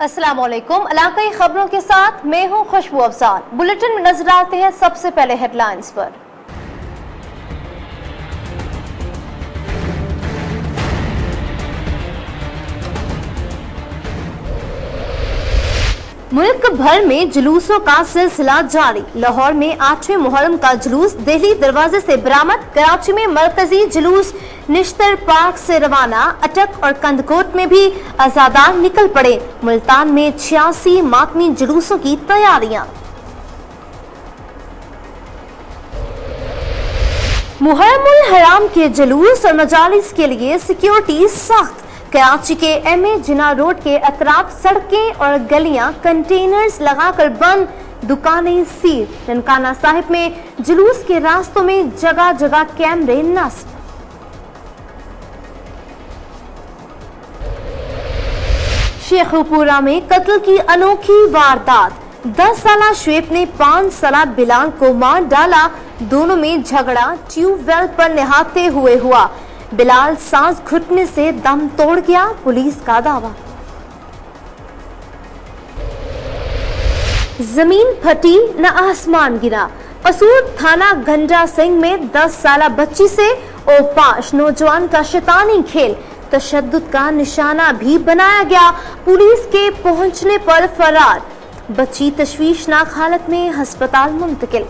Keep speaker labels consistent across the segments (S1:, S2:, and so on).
S1: अस्सलाम वालेकुम। इलाकाई खबरों के साथ मैं हूं खुशबू अफजाल। बुलेटिन में नजर आते हैं सबसे पहले हेडलाइंस पर। मुल्क भर में जुलूसों का सिलसिला जारी। लाहौर में 8वें मुहर्रम का जुलूस दिल्ली दरवाजे से बरामद। कराची में मरकजी जुलूस निश्तर पार्क से रवाना। अटक और कंदकोट में भी अज़ादार निकल पड़े। मुल्तान में 86 मातमी जुलूसों की तैयारियां। मुहर्रमुल हराम के जुलूस और मजालिस के लिए सिक्योरिटी सख्त। कराची के एमए जिना रोड के अतराफ सड़कें और गलियां कंटेनर्स लगाकर बंद, दुकानें सील। ननकाना साहिब में जुलूस के रास्तों में जगह जगह कैमरे नस्ब। शेखुपुरा में कत्ल की अनोखी वारदात। 10 साला शुएब ने 5 साला बिलाल को मार डाला। दोनों में झगड़ा ट्यूबवेल पर नहाते हुए हुआ। बिलाल सांस घुटने से दम तोड़ गया, पुलिस का दावा। जमीन फटी न आसमान गिरा। कसूर थाना गंजा सिंह में 10 साला बच्ची से औपाश नौजवान का शैतानी खेल। तशद्दुद का निशाना भी बनाया गया। पुलिस के पहुंचने पर फरार। बच्ची तशवीशनाक हालत में अस्पताल मुंतकिल।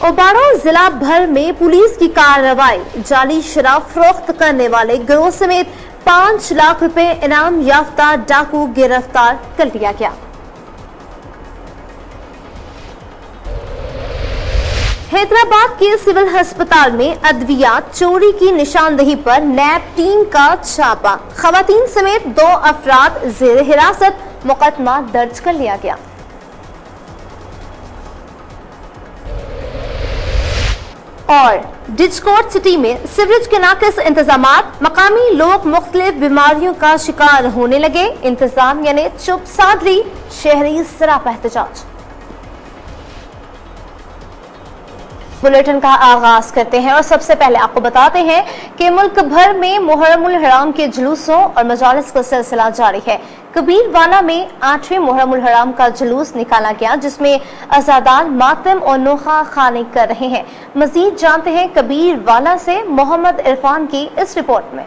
S1: ओबारो जिला भर में पुलिस की कार्रवाई। जाली शराब फरोख्त करने वाले गिरोह समेत 5 लाख रुपए इनाम याफ्ता डाकू गिरफ्तार कर लिया गया। हैदराबाद के सिविल अस्पताल में अद्वियात चोरी की निशानदेही पर नैब टीम का छापा। खवातीन समेत 2 अफराद जेर हिरासत। मुकदमा दर्ज कर लिया गया। और डिजकोट सिटी में सीवरेज के नाकिस इंतजामात। मकामी लोग मुख्तलिफ बीमारियों का शिकार होने लगे। इंतजामिया ने चुप साध ली। शहरी सरापा एहतजाज। बुलेटिन का आगाज करते हैं और सबसे पहले आपको बताते हैं कि मुल्क भर में मुहर्रमुल हराम के जुलूसों और मजालिस का सिलसिला जारी है। कबीरवाला में 8वें मुहर्रमुल हराम का जुलूस निकाला गया, जिसमें अज़ादार मातम और नोखा खानी कर रहे हैं। मजीद जानते हैं कबीरवाला से मोहम्मद इरफान की इस रिपोर्ट में।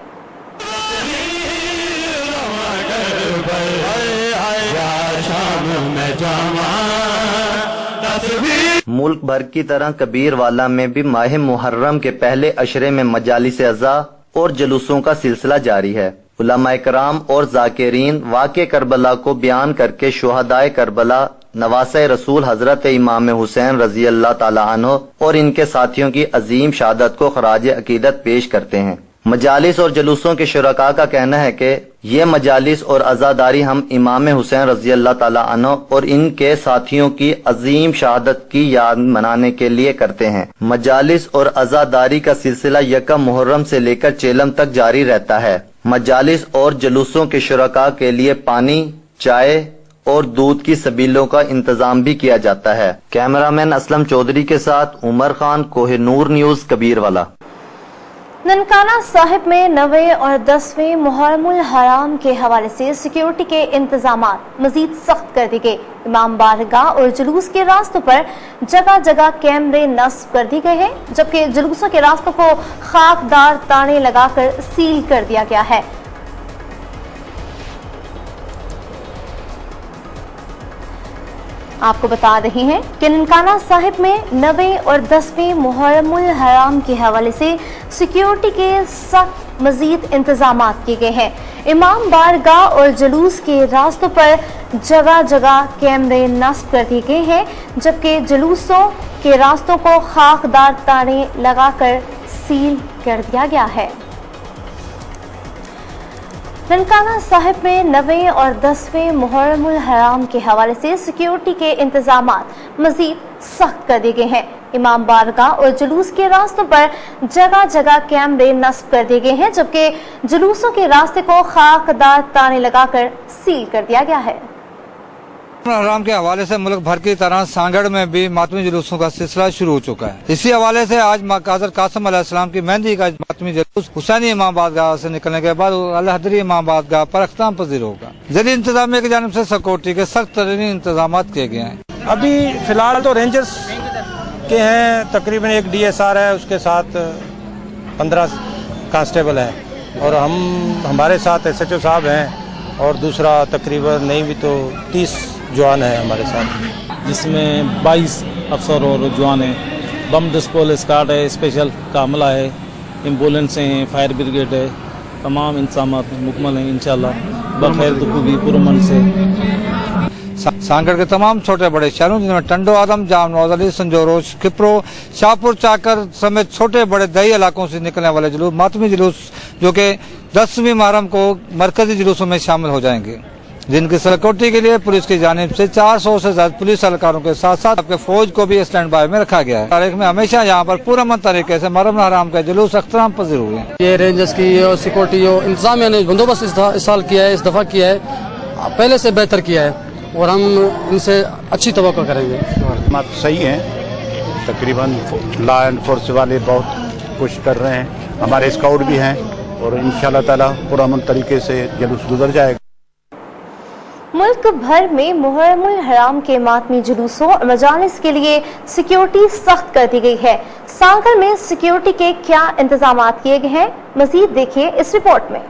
S2: मुल्क भर की तरह कबीरवाला में भी माह मुहर्रम के पहले अशरे में मजालिस अज़ा और जुलूसों का सिलसिला जारी है। उलमाए कराम और जाकिरीन वाक़े करबला को बयान करके शुहदाए करबला नवासे रसूल हजरत इमाम हुसैन रजी अल्लाह ताला अन्हु और इनके साथियों की अजीम शहादत को खराज अकीदत पेश करते हैं। मजालिस और जुलूसों के शुरका का कहना है कि ये मजालिस और अज़ादारी हम इमाम हुसैन रजी अल्लाह ताला अन्हु और इनके साथियों की अजीम शहादत की याद मनाने के लिए करते हैं। मजालिस और अज़ादारी का सिलसिला यकम मुहर्रम से लेकर चेलम तक जारी रहता है। मजालिस और जुलूसों के शुरका के लिए पानी, चाय और दूध की सबीलों का इंतजाम भी किया जाता है। कैमरामैन असलम चौधरी के साथ उमर खान, कोहिनूर न्यूज, कबीरवाला।
S1: ननकाना साहिब में 9वें और 10वें मुहर्रमुल हराम के हवाले से सिक्योरिटी के इंतजामात मजीद सख्त कर दिए गए। इमाम बारगाह और जुलूस के रास्तों पर जगह जगह कैमरे नस्ब कर दिए गए हैं, जबकि जुलूसों के रास्तों को खाकदार ताने लगाकर सील कर दिया गया है। आपको बता रहे हैं कि ननकाना साहिब में 9वें और 10वें मुहर्रमुल हराम के हवाले से सिक्योरिटी के सख्त मजीद इंतजामात किए गए हैं। इमाम बारगाह और जुलूस के रास्तों पर जगह जगह कैमरे नस्ब कर दिए गए हैं, जबकि जुलूसों के रास्तों को खाकदार ताने लगाकर सील कर दिया गया है। ननकाना साहिब में 9वें और 10वें मुहर्रमुल हराम के हवाले से सिक्योरिटी के इंतजामात मजीद सख्त कर दिए गए हैं। इमाम बारगाह और जुलूस के रास्तों पर जगह जगह कैमरे नस्ब कर दिए गए हैं, जबकि जुलूसों के रास्ते को खाकदार ताने लगाकर सील कर दिया गया है।
S3: हराम के हवाले से मुल्क भर की तरह सांगड़ में भी मातमी जुलूसों का सिलसिला शुरू हो चुका है। इसी हवाले से आज हज़रत कासिम अलैहिस्सलाम की मेहंदी का मातमी जुलूस हुसैनी इमामाबाद गाह से निकलने के बाद अल-हदरी इमामाबाद गाह पर अख्ताम पजीर होगा। ज़िली इंतजामिया की जानिब से सिक्योरिटी के सख्त तरीन इंतजाम किए गए हैं।
S4: अभी फिलहाल तो रेंजर्स के हैं, तकरीबन एक DSR है, उसके साथ 15 कांस्टेबल हैं और हमारे साथ SHO साहब हैं और दूसरा तकरीबन नहीं भी तो 30 जवान हैं हमारे साथ,
S5: जिसमें 22 अफसर और जवान हैं। बम डिस्पोल स्क्वाड है, स्पेशल का अमला है, एम्बुलेंस हैं, फायर ब्रिगेड है, तमाम इंतजाम मुकम्मल हैं इंशाल्लाह बखैर दुखी पुरअमन से।
S3: सांगड़ के तमाम छोटे बड़े शहरों जिनमें टंडो आदम, जाम नवाज़, संजोरो, किप्रो, शाहपुर, चाकर समेत छोटे बड़े दही इलाकों से निकलने वाले जुलूस मातमी जुलूस जो कि 10वीं मुहर्रम को मरकजी जुलूसों में शामिल हो जाएंगे, जिनकी सिक्योरिटी के लिए पुलिस की जानिब से 400 से ज्यादा पुलिस एहलकारों के साथ साथ आपके फौज को भी स्टैंड बाय में रखा गया है। तारीख में हमेशा यहाँ पर पुरअमन तरीके से मुहर्रम हराम का जुलूस अख्ताम पजीर हुए हैं।
S6: ये रेंजर्स की सिक्योरिटी इंतजामिया ने बंदोबस्त इस साल किया है, इस दफा किया है, पहले से बेहतर किया है और हम इनसे अच्छी तवक्को करेंगे।
S7: बात सही है, तकरीबन लॉ एंड फोर्स वाले बहुत कोशिश कर रहे हैं, हमारे स्काउट भी हैं और इंशाल्लाह ताला पुरअमन तरीके से जुलूस गुजर जाएगा।
S1: मुल्क भर में मुहर्रमुल हराम के मातमी जुलूसों और मजालिस के लिए सिक्योरिटी सख्त कर दी गई है। सांगड़ में सिक्योरिटी के क्या इंतजाम किए गए हैं, मजीद देखिए इस रिपोर्ट में।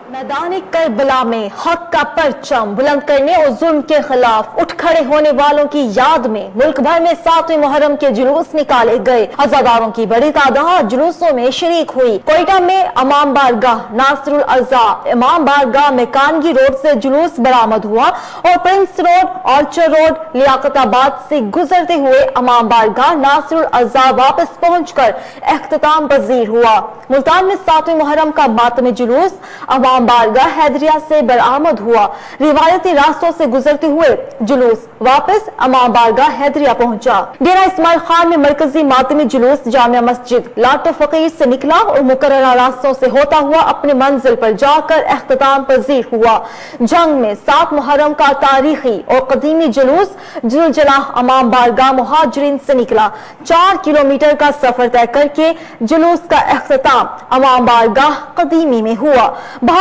S1: मैदान करबला में हक का परचम बुलंद करने और जुल्म के खिलाफ उठ खड़े होने वालों की याद में मुल्क भर में 7वें मुहर्रम के जुलूस निकाले गए। अज़ादारों की बड़ी तादाद जुलूसों में शरीक हुई। कोयटा में इमाम बारगाह नासिरुल अज़ा इमाम बारगाह में कानगी रोड से जुलूस बरामद हुआ और Prince road, Archer road, Liaquatabad से गुजरते हुए इमाम बारगाह नासिरुल अज़ा वापस पहुंचकर इख्तिताम पजीर हुआ। मुल्तान में 7वें मुहर्रम का मातमी जुलूस इमाम बारगाह हैदरिया से बरामद हुआ। रिवायती रास्तों से गुजरते हुए जुलूस वापस इमाम बारगाह हैदरिया पहुंचा। डेरा इस्माइल खान में मरकजी मातमी जुलूस जामिया मस्जिद लाटो फकीर से निकला और मुकर्ररा रास्तों से होता हुआ अपने मंजिल पर जाकर इख्तिताम पजीर हुआ। जंग में 7 मुहर्रम का तारीखी और कदीमी जुलूस जुलजलाह इमाम बारगाह मुहाजिरीन से निकला। 4 किलोमीटर का सफर तय करके जुलूस का इख्तिताम इमाम बारगाह कदीमी में हुआ।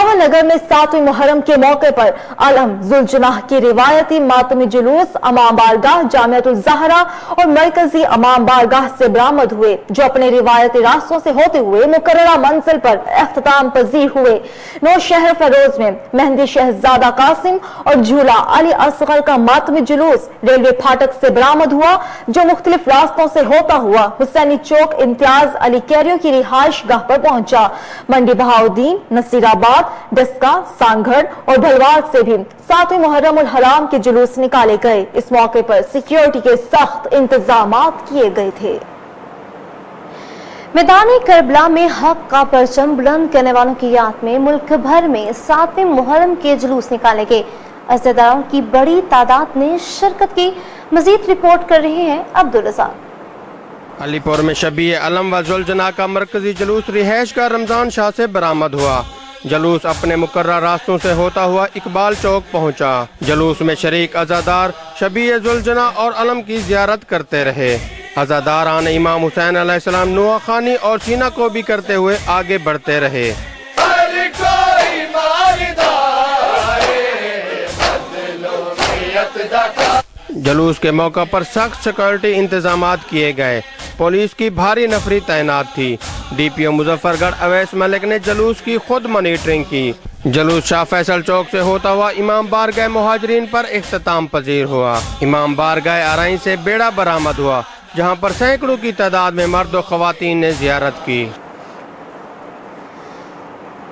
S1: नगर में 7वें मुहर्रम के मौके पर अलम जुलजनाह की रिवायती मातमी जुलूस इमाम बारगाह जामियातुल ज़हरा और मरकजी इमाम बारगाह से बरामद हुए, जो अपने रिवायती रास्तों से होते हुए मुकर्ररा मंजिल पर इख्तिताम पजीर हुए। नौशहर फरोज में मेहंदी शहजादा कासिम और झूला अली असगर का मातमी जुलूस रेलवे फाटक से बरामद हुआ, जो मुख्तलिफ रास्तों से होता हुआ हुसैनी चौक इम्तियाज अली कैरियो की रिहाइश गाह पर पहुंचा। मंडी बहाउद्दीन, नसीराबाद, डस्का, सांगड़ और ढलवार से भी 7वें मुहर्रमुल हराम के जुलूस निकाले गए। इस मौके पर सिक्योरिटी के सख्त इंतजाम किए गए थे। मैदान करबला में हक का परचम बुलंद करने वालों की याद में मुल्क भर में 7वें मुहर्रम के जुलूस निकाले गए। अज़ादारों की बड़ी तादाद ने शिरकत की। मजीद रिपोर्ट कर रहे हैं अब्दुल रज़ाक।
S8: अलीपुर में शबी अलम व जुलजना का मरकजी जुलूस रिहाइश का रमजान शाह से बरामद हुआ। जुलूस अपने मुकर्रर रास्तों से होता हुआ इकबाल चौक पहुंचा। जुलूस में शरीक अज़ादार शबी जुलजना और अलम की जियारत करते रहे। अज़ादार आने इमाम हुसैन अलैहिस्सलाम, नुआ खानी और सीना को भी करते हुए आगे बढ़ते रहे। जुलूस के मौका पर सख्त सिक्योरिटी इंतजामात किए गए। पुलिस की भारी नफरी तैनात थी। DPO मुजफ्फरगढ़ अवैस मलिक ने जुलूस की खुद मॉनिटरिंग की। जुलूस शाह फैसल चौक से होता हुआ इमाम बारगाह मुहाजिरीन पर इख्तिताम पजीर हुआ। इमाम बारगाह आरई से बेड़ा बरामद हुआ, जहां पर सैकड़ों की तादाद में मर्द और खवातीन ने जियारत की।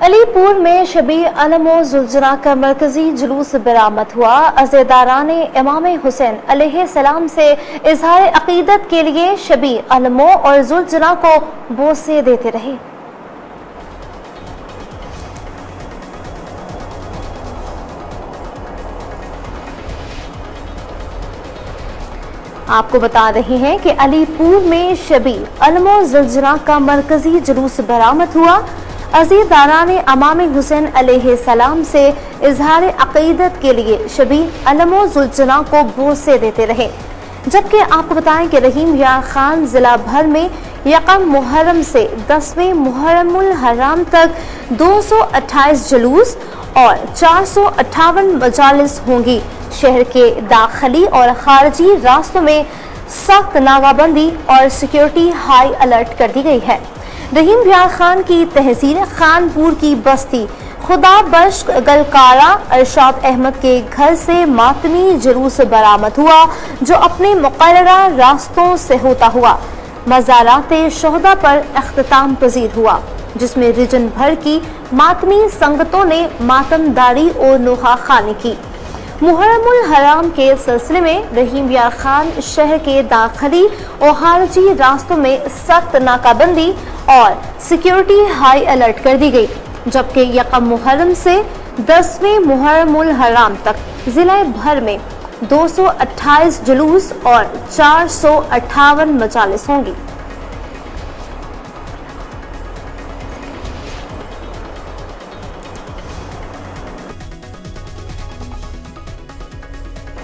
S1: अलीपुर में शबी अलम व जुलजना का मरकजी जुलूस बरामद हुआ। अज़ेदारान इमाम हुसैन अलैहिस्सलाम से इजहार अकीदत के लिए शबी अलमों और जुलजना को बोसे देते रहे। आपको बता रहे हैं कि अलीपुर में शबी अलम व जुलजना का मरकजी जुलूस बरामद हुआ। अज़ीज़दारान इमाम हुसैन अलैहिस्सलाम से इजहार अकीदत के लिए शबीर अलमो जुलजना को बोसे देते रहे। जबकि आपको बताएं कि रहीम यार खान जिला भर में यकम मुहर्रम से 10वें मुहर्रमुल हराम तक 228 जुलूस और 458 मजालिस होंगी। शहर के दाखिली और खारजी रास्तों में सख्त नाकाबंदी और सिक्योरिटी हाई अलर्ट कर दी गई है। रहीम यार खान की तहसील खानपुर की बस्ती खुदा बख्श गलकारा अरशाद अहमद के घर से मातमी जुलूस बरामद हुआ, जो अपने मुकर्ररा रास्तों से होता हुआ मज़ारात शोहदा पर अख्तिताम पजीर हुआ, जिसमें रिजन भर की मातमी संगतों ने मातमदारी और नोहा खानी की। मुहर्रमुल हराम के सिलसिले में रहीम यार खान शहर के दाखिली और खारजी रास्तों में सख्त नाकाबंदी और सिक्योरिटी हाई अलर्ट कर दी गई। जबकि यकम मुहर्रम से 10वें मुहर्रमुल हराम तक जिला भर में 228 जुलूस और 458 मजालिस होंगी।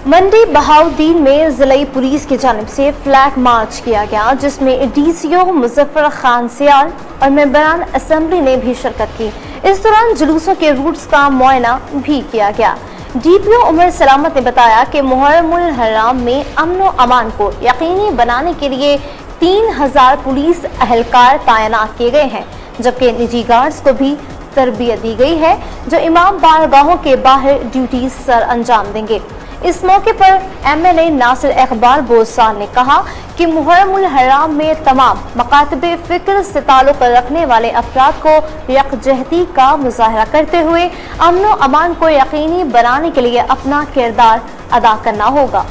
S1: मंडी बहाउद्दीन में जिला पुलिस की जानिब से फ्लैग मार्च किया गया, जिसमें डीसीओ मुजफ्फर खान सियाल और मेंबरान असेंबली ने भी शिरकत की। इस दौरान जुलूसों के रूट्स का मुआयना भी किया गया। डीपीओ उमर सलामत ने बताया कि मुहर्रमुल हराम में अमन व अमान को यकीनी बनाने के लिए 3000 पुलिस अहलकार तैनात किए गए हैं, जबकि निजी गार्ड्स को भी तरबियत दी गई है, जो इमाम बारगाहों के बाहर ड्यूटी सर अंजाम देंगे। इस मौके पर एमएलए नासिर इकबाल बोसाल ने कहा कि मुहर्रमुल हराम में तमाम मकातबे फिक्र से ताल्लुक़ रखने वाले अफराद को यकजहती का मुजाहरा करते हुए अमन व अमान को यकीनी बनाने के लिए अपना किरदार अदा करना होगा।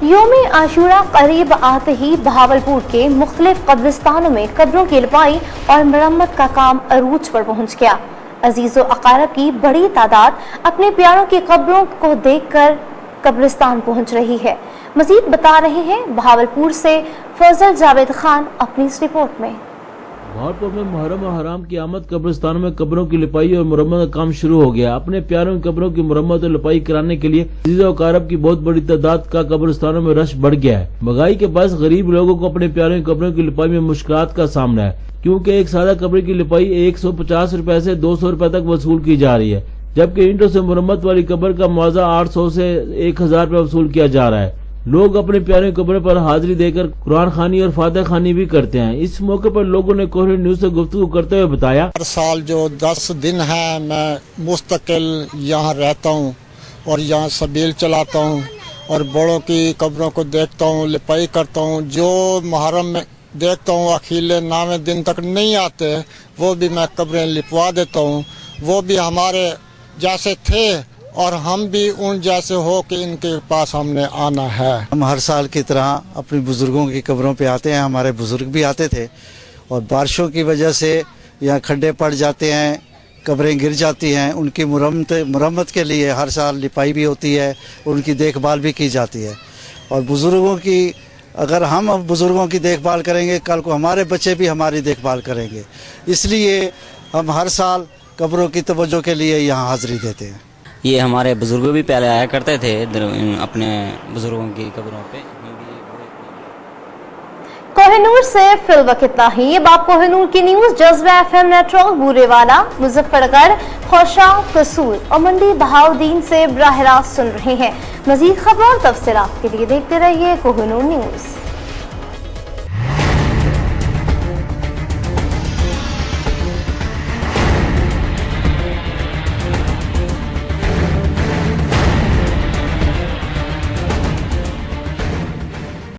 S1: योम आशूरा करीब आते ही बहावलपुर के मुख्तलिफ कब्रिस्तानों में कब्रों की लिपाई और मरम्मत का काम अरूज पर पहुंच गया। अजीजो अकारब की बड़ी तादाद अपने प्यारों की कब्रों को देखकर कब्रिस्तान पहुंच रही है। मजीद बता रहे हैं बहावलपुर से फजल जावेद खान अपनी इस रिपोर्ट में।
S9: बहावलपुर में मुहर्रम और हराम की आमद कब्रिस्तानों में कब्रों की लिपाई और मुरम्मत का काम शुरू हो गया। अपने प्यारों की कब्रों की मुरम्मत और लिपाई कराने के लिए अजीज़ो अकारब की बहुत बड़ी तादाद का कब्रिस्तानों में रश बढ़ गया है। महंगाई के पास गरीब लोगों को अपने प्यारों की कब्रों की लिपाई में मुश्किलात का सामना है, क्योंकि एक सादा कब्र की लिपाई 150 रुपए से 200 रुपए तक वसूल की जा रही है, जबकि ईंटों से मुरम्मत वाली कब्र का मुआवजा 800 से 1000 रुपए वसूल किया जा रहा है। लोग अपने प्यारे कब्र पर हाजिरी देकर कुरान खानी और फातिहा खानी भी करते हैं। इस मौके पर लोगों ने कोहिनूर न्यूज से गुफ्तगू करते हुए बताया,
S10: हर साल जो 10 दिन है मैं मुस्तकिल यहाँ रहता हूँ और यहाँ सबील चलाता हूँ और बड़ों की कब्रों को देखता हूँ, लिपाई करता हूँ। जो मुहर्रम में देखता हूँ अखीले नामे दिन तक नहीं आते, वो भी मैं कब्रें लिपवा देता हूँ। वो भी हमारे जैसे थे और हम भी उन जैसे हो कि इनके पास हमने आना है।
S11: हम हर साल की तरह अपनी बुजुर्गों की कब्रों पे आते हैं। हमारे बुजुर्ग भी आते थे और बारिशों की वजह से यहाँ खड्डे पड़ जाते हैं, कब्रें गिर जाती हैं। उनकी मुरम्मत के लिए हर साल लिपाई भी होती है, उनकी देखभाल भी की जाती है। और बुजुर्गों की अगर हम अब बुजुर्गों की देखभाल करेंगे, कल को हमारे बच्चे भी हमारी देखभाल करेंगे। इसलिए हम हर साल कब्रों की तवज्जो के लिए यहाँ हाजिरी देते हैं।
S12: ये हमारे बुजुर्ग भी पहले आया करते थे अपने बुजुर्गों की कब्रों पे।
S1: कोहिनूर से फिल वक्त इतना ही। अब आप कोहिनूर की न्यूज जज्बा एफएम नेटवर्क बूरेवाला, मुजफ्फरगढ़, खौशा, कसूर और मंडी बहाउद्दीन से बराह रास्त सुन रहे हैं। मजीद खबरों और तफसीलात के लिए देखते रहिए कोहिनूर न्यूज।